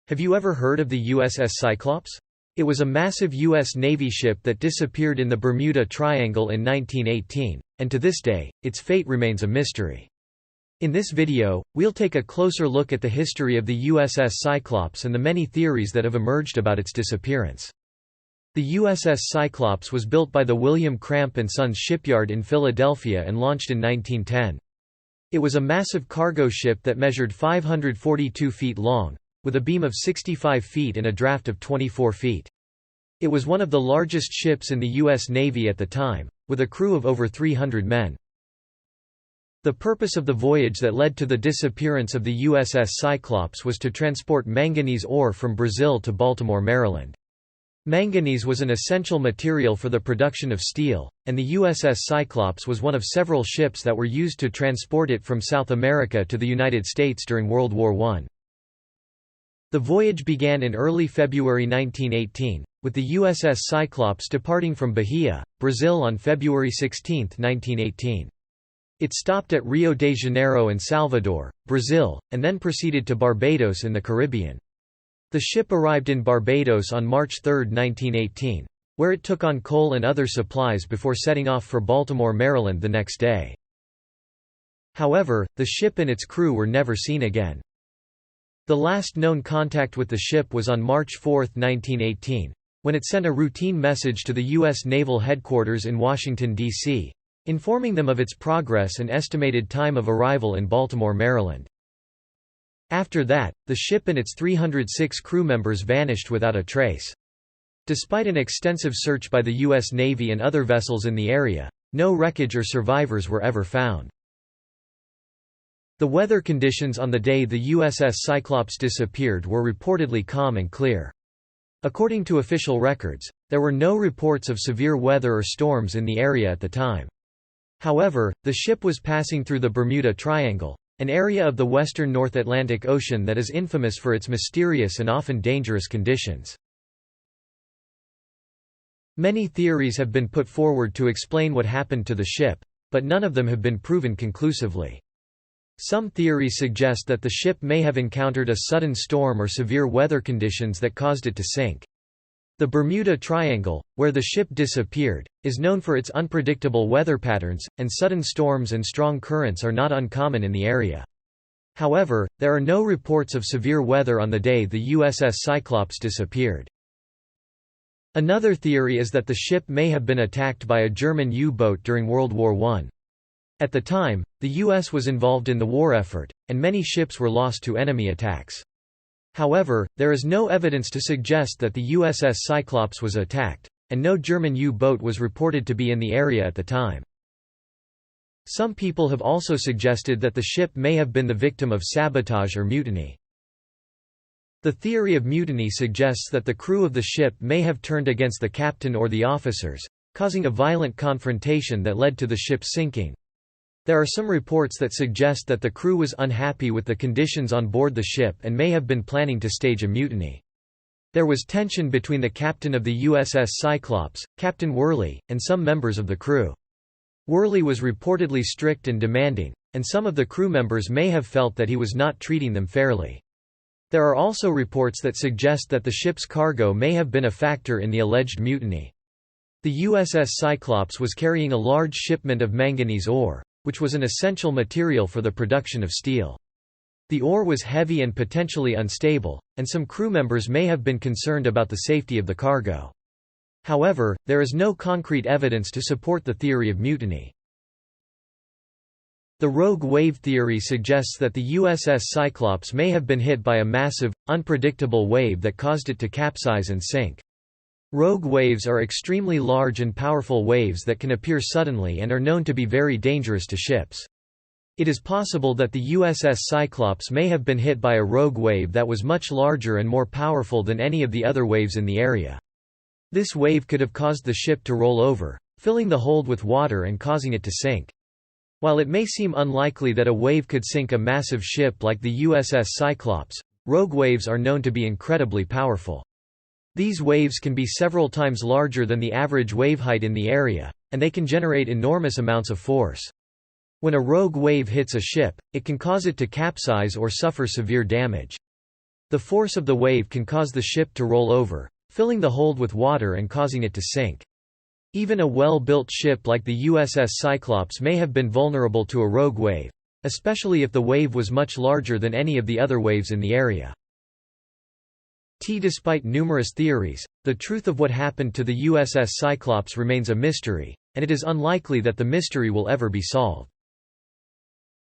Have you ever heard of the USS Cyclops? It was a massive U.S. Navy ship that disappeared in the Bermuda Triangle in 1918, and to this day, its fate remains a mystery. In this video, we'll take a closer look at the history of the USS Cyclops and the many theories that have emerged about its disappearance. The USS Cyclops was built by the William Cramp & Sons shipyard in Philadelphia and launched in 1910. It was a massive cargo ship that measured 542 feet long, with a beam of 65 feet and a draft of 24 feet. It was one of the largest ships in the U.S. Navy at the time, with a crew of over 300 men. The purpose of the voyage that led to the disappearance of the USS Cyclops was to transport manganese ore from Brazil to Baltimore, Maryland. Manganese was an essential material for the production of steel, and the USS Cyclops was one of several ships that were used to transport it from South America to the United States during World War I. The voyage began in early February 1918, with the USS Cyclops departing from Bahia, Brazil on February 16, 1918. It stopped at Rio de Janeiro and Salvador, Brazil, and then proceeded to Barbados in the Caribbean. The ship arrived in Barbados on March 3, 1918, where it took on coal and other supplies before setting off for Baltimore, Maryland the next day. However, the ship and its crew were never seen again. The last known contact with the ship was on March 4, 1918, when it sent a routine message to the U.S. Naval Headquarters in Washington, D.C., informing them of its progress and estimated time of arrival in Baltimore, Maryland. After that, the ship and its 306 crew members vanished without a trace. Despite an extensive search by the U.S. Navy and other vessels in the area, no wreckage or survivors were ever found. The weather conditions on the day the USS Cyclops disappeared were reportedly calm and clear. According to official records, there were no reports of severe weather or storms in the area at the time. However, the ship was passing through the Bermuda Triangle, an area of the western North Atlantic Ocean that is infamous for its mysterious and often dangerous conditions. Many theories have been put forward to explain what happened to the ship, but none of them have been proven conclusively. Some theories suggest that the ship may have encountered a sudden storm or severe weather conditions that caused it to sink. The Bermuda Triangle, where the ship disappeared, is known for its unpredictable weather patterns, and sudden storms and strong currents are not uncommon in the area. However, there are no reports of severe weather on the day the USS Cyclops disappeared. Another theory is that the ship may have been attacked by a German U-boat during World War I. At the time, the U.S. was involved in the war effort, and many ships were lost to enemy attacks. However, there is no evidence to suggest that the USS Cyclops was attacked, and no German U-boat was reported to be in the area at the time. Some people have also suggested that the ship may have been the victim of sabotage or mutiny. The theory of mutiny suggests that the crew of the ship may have turned against the captain or the officers, causing a violent confrontation that led to the ship sinking. There are some reports that suggest that the crew was unhappy with the conditions on board the ship and may have been planning to stage a mutiny. There was tension between the captain of the USS Cyclops, Captain Worley, and some members of the crew. Worley was reportedly strict and demanding, and some of the crew members may have felt that he was not treating them fairly. There are also reports that suggest that the ship's cargo may have been a factor in the alleged mutiny. The USS Cyclops was carrying a large shipment of manganese ore, which was an essential material for the production of steel. The ore was heavy and potentially unstable, and some crew members may have been concerned about the safety of the cargo. However, there is no concrete evidence to support the theory of mutiny. The rogue wave theory suggests that the USS Cyclops may have been hit by a massive, unpredictable wave that caused it to capsize and sink. Rogue waves are extremely large and powerful waves that can appear suddenly and are known to be very dangerous to ships. It is possible that the USS Cyclops may have been hit by a rogue wave that was much larger and more powerful than any of the other waves in the area. This wave could have caused the ship to roll over, filling the hold with water and causing it to sink. While it may seem unlikely that a wave could sink a massive ship like the USS Cyclops, rogue waves are known to be incredibly powerful. These waves can be several times larger than the average wave height in the area, and they can generate enormous amounts of force. When a rogue wave hits a ship, it can cause it to capsize or suffer severe damage. The force of the wave can cause the ship to roll over, filling the hold with water and causing it to sink. Even a well-built ship like the USS Cyclops may have been vulnerable to a rogue wave, especially if the wave was much larger than any of the other waves in the area. Despite numerous theories, the truth of what happened to the USS Cyclops remains a mystery, and it is unlikely that the mystery will ever be solved.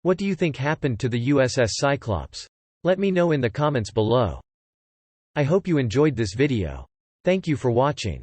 What do you think happened to the USS Cyclops? Let me know in the comments below. I hope you enjoyed this video. Thank you for watching.